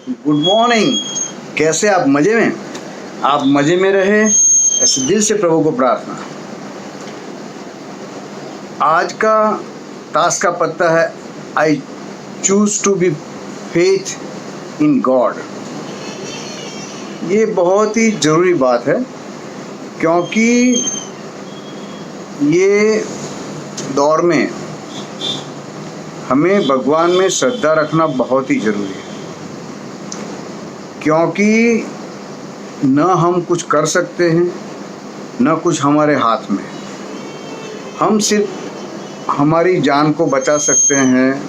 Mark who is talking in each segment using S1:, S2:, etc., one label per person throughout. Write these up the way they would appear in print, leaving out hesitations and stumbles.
S1: Good morning. कैसे आप? मज़े में? आप मज़े में रहे, ऐसे दिल से प्रभु को प्रार्थना। आज का ताश का पत्ता है I choose to be faith in God. ये बहुत ही ज़रूरी बात है, क्योंकि ये दौर में हमें भगवान में श्रद्धा रखना बहुत ही ज़रूरी है, क्योंकि न हम कुछ कर सकते हैं, न कुछ हमारे हाथ में। हम सिर्फ हमारी जान को बचा सकते हैं,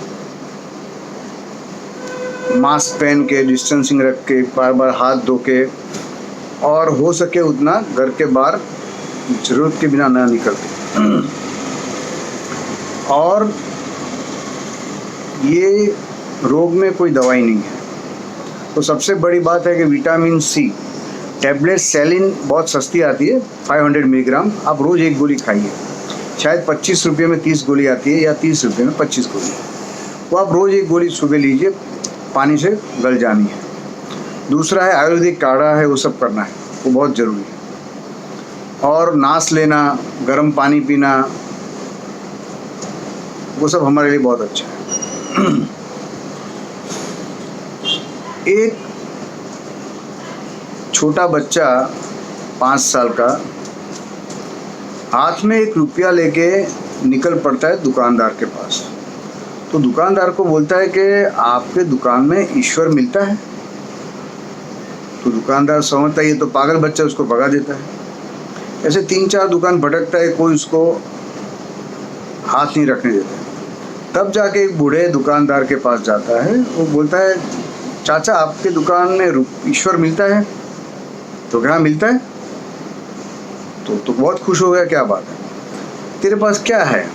S1: मास्क पहन के, डिस्टेंसिंग रख के, बार बार हाथ धो के, और हो सके उतना घर के बाहर ज़रूरत के बिना ना निकलते। और ये रोग में कोई दवाई नहीं है। तो सबसे बड़ी बात है कि विटामिन सी टैबलेट सेलिन बहुत सस्ती आती है, 500 मिलीग्राम। आप रोज़ एक गोली खाइए। शायद 25 रुपये में 30 गोली आती है, या 30 रुपये में 25 गोली। वो आप रोज़ एक गोली सुबह लीजिए, पानी से गल जानी है। दूसरा है आयुर्वेदिक काढ़ा है, वो सब करना है, वो बहुत ज़रूरी है। और नाश लेना, गर्म पानी पीना, वो सब हमारे लिए बहुत अच्छा है। एक छोटा बच्चा 5 साल का हाथ में 1 रुपया लेके निकल पड़ता है दुकानदार के पास। तो दुकानदार को बोलता है कि आपके दुकान में ईश्वर मिलता है। तो दुकानदार समझता है ये तो पागल बच्चा, उसको भगा देता है। ऐसे 3-4 दुकान भटकता है, कोई उसको हाथ नहीं रखने देता। तब जाके एक बूढ़े दुकानदार के पास जाता है। वो बोलता है, चाचा आपके दुकान में ईश्वर मिलता है? तो क्या मिलता है? तो बहुत खुश हो गया। क्या बात है, तेरे पास क्या है?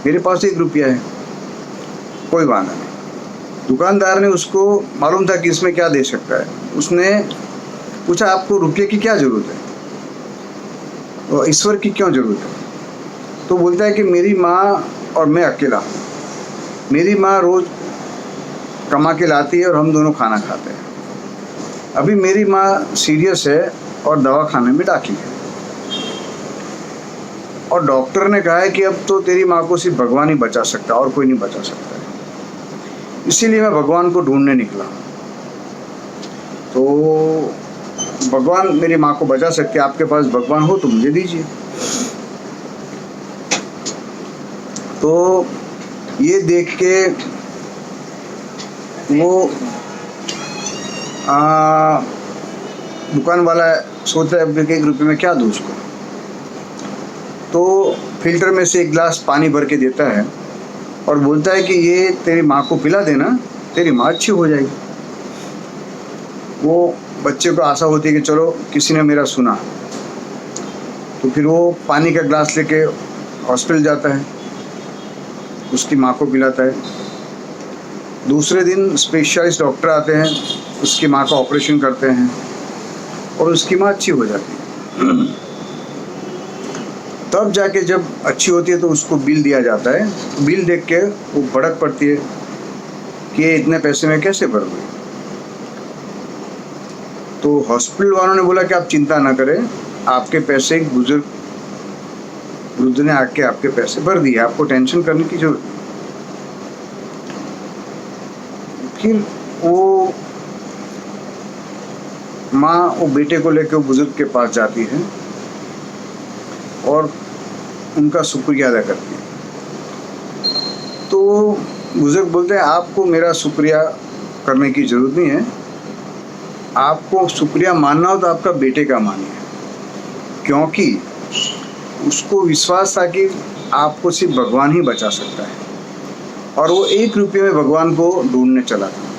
S1: मेरे पास 1 रुपया है। कोई बात नहीं। दुकानदार ने उसको मालूम था कि इसमें क्या दे सकता है। उसने पूछा, आपको रुपये की क्या ज़रूरत है और ईश्वर की क्यों ज़रूरत है? तो बोलता है कि मेरी माँ और मैं अकेला हूँ। मेरी माँ रोज़ कमा के लाती है और हम दोनों खाना खाते हैं। अभी मेरी माँ सीरियस है और दवा खाने में दाखिल है, और डॉक्टर ने कहा है कि अब तो तेरी माँ को सिर्फ भगवान ही बचा सकता, और कोई नहीं बचा सकता है। इसीलिए मैं भगवान को ढूंढने निकला। तो भगवान मेरी माँ को बचा सकते, आपके पास भगवान हो तो मुझे दीजिए। तो ये देख के वो दुकान वाला सोचता है, अब 1 रुपये में क्या दूँ उसको। तो फिल्टर में से 1 गिलास पानी भर के देता है और बोलता है कि ये तेरी माँ को पिला देना, तेरी माँ अच्छी हो जाएगी। वो बच्चे को आशा होती है कि चलो किसी ने मेरा सुना। तो फिर वो पानी का गिलास लेके हॉस्पिटल जाता है, उसकी माँ को पिलाता है। दूसरे दिन स्पेशलिस्ट डॉक्टर आते हैं, उसकी माँ का ऑपरेशन करते हैं और उसकी माँ अच्छी हो जाती है। तब जाके जब अच्छी होती है तो उसको बिल दिया जाता है। तो बिल देख के वो भड़क पड़ती है कि ये इतने पैसे में कैसे भर गई। तो हॉस्पिटल वालों ने बोला कि आप चिंता ना करें, आपके पैसे एक बुजुर्ग वृद्ध ने आके आपके पैसे भर दिए, आपको टेंशन करने की जरूरत। फिर वो माँ वो बेटे को लेकर वो बुजुर्ग के पास जाती है और उनका शुक्रिया अदा करती है। तो बुजुर्ग बोलते हैं, आपको मेरा शुक्रिया करने की ज़रूरत नहीं है। आपको शुक्रिया मानना हो तो आपका बेटे का मानिए, क्योंकि उसको विश्वास था कि आपको सिर्फ भगवान ही बचा सकता है, और वो 1 रुपये में भगवान को ढूंढने चला था।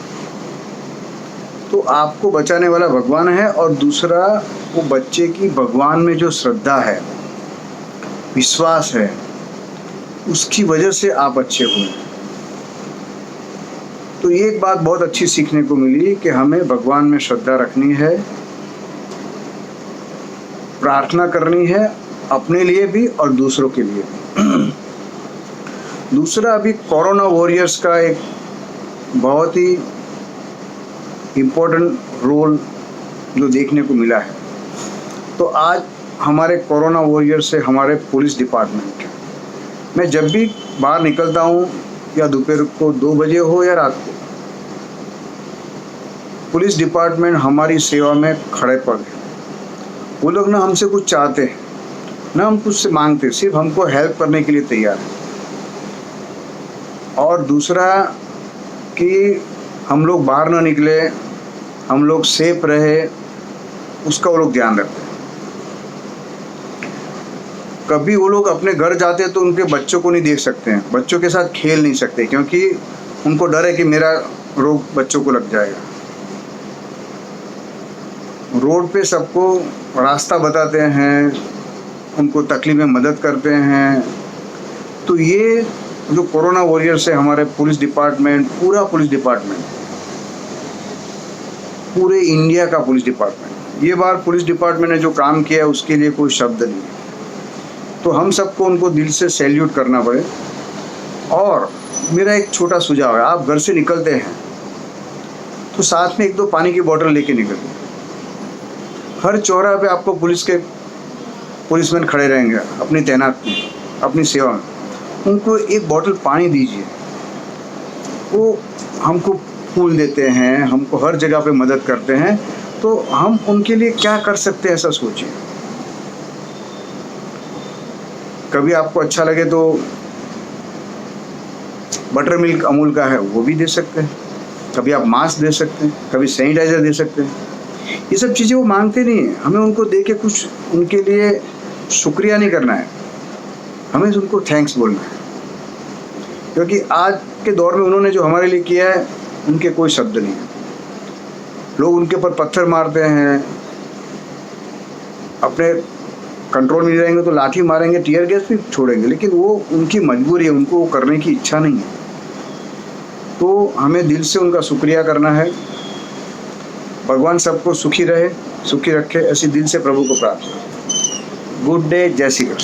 S1: तो आपको बचाने वाला भगवान है, और दूसरा वो बच्चे की भगवान में जो श्रद्धा है, विश्वास है, उसकी वजह से आप अच्छे हुए। तो ये एक बात बहुत अच्छी सीखने को मिली कि हमें भगवान में श्रद्धा रखनी है, प्रार्थना करनी है, अपने लिए भी और दूसरों के लिए भी। दूसरा, अभी कोरोना वॉरियर्स का एक बहुत ही इम्पोर्टेंट रोल जो देखने को मिला है। तो आज हमारे कोरोना वॉरियर से हमारे पुलिस डिपार्टमेंट, मैं जब भी बाहर निकलता हूँ, या दोपहर को 2 बजे हो या रात को, पुलिस डिपार्टमेंट हमारी सेवा में खड़े पड़ गए। वो लोग ना हमसे कुछ चाहते हैं, ना हम कुछ से मांगते, सिर्फ हमको हेल्प करने के लिए तैयार है। और दूसरा कि हम लोग बाहर ना निकले, हम लोग सेफ रहे, उसका वो लोग ध्यान रखते हैं। कभी वो लोग अपने घर जाते हैं तो उनके बच्चों को नहीं देख सकते हैं, बच्चों के साथ खेल नहीं सकते, क्योंकि उनको डर है कि मेरा रोग बच्चों को लग जाएगा। रोड पे सबको रास्ता बताते हैं, उनको तकलीफ में मदद करते हैं। तो ये जो कोरोना वॉरियर से हमारे पुलिस डिपार्टमेंट, पूरा पुलिस डिपार्टमेंट, पूरे इंडिया का पुलिस डिपार्टमेंट, ये बार पुलिस डिपार्टमेंट ने जो काम किया है उसके लिए कोई शब्द नहीं है। तो हम सबको उनको दिल से सैल्यूट करना पड़े। और मेरा एक छोटा सुझाव है, आप घर से निकलते हैं तो साथ में 1-2 पानी की बोतल लेके निकलिए। हर चौराहे पे आपको पुलिसमैन खड़े रहेंगे अपनी तैनात में, अपनी सेवा में, उनको एक बोतल पानी दीजिए। वो हमको फूल देते हैं, हमको हर जगह पे मदद करते हैं, तो हम उनके लिए क्या कर सकते हैं ऐसा सोचिए। कभी आपको अच्छा लगे तो बटर मिल्क अमूल का है वो भी दे सकते हैं, कभी आप मास्क दे सकते हैं, कभी सैनिटाइज़र दे सकते हैं। ये सब चीज़ें वो मांगते नहीं हैं, हमें उनको दे के कुछ उनके लिए शुक्रिया नहीं करना है, हमें उनको थैंक्स बोलना है। क्योंकि आज के दौर में उन्होंने जो हमारे लिए किया है, उनके कोई शब्द नहीं है। लोग उनके ऊपर पत्थर मारते हैं, अपने कंट्रोल में नहीं रहेंगे तो लाठी मारेंगे, टीयर गैस भी छोड़ेंगे, लेकिन वो उनकी मजबूरी है, उनको वो करने की इच्छा नहीं है। तो हमें दिल से उनका शुक्रिया करना है। भगवान सबको सुखी रहे, सुखी रखे, ऐसी दिल से प्रभु को प्रार्थना। गुड डे, जय श्री कृष्ण।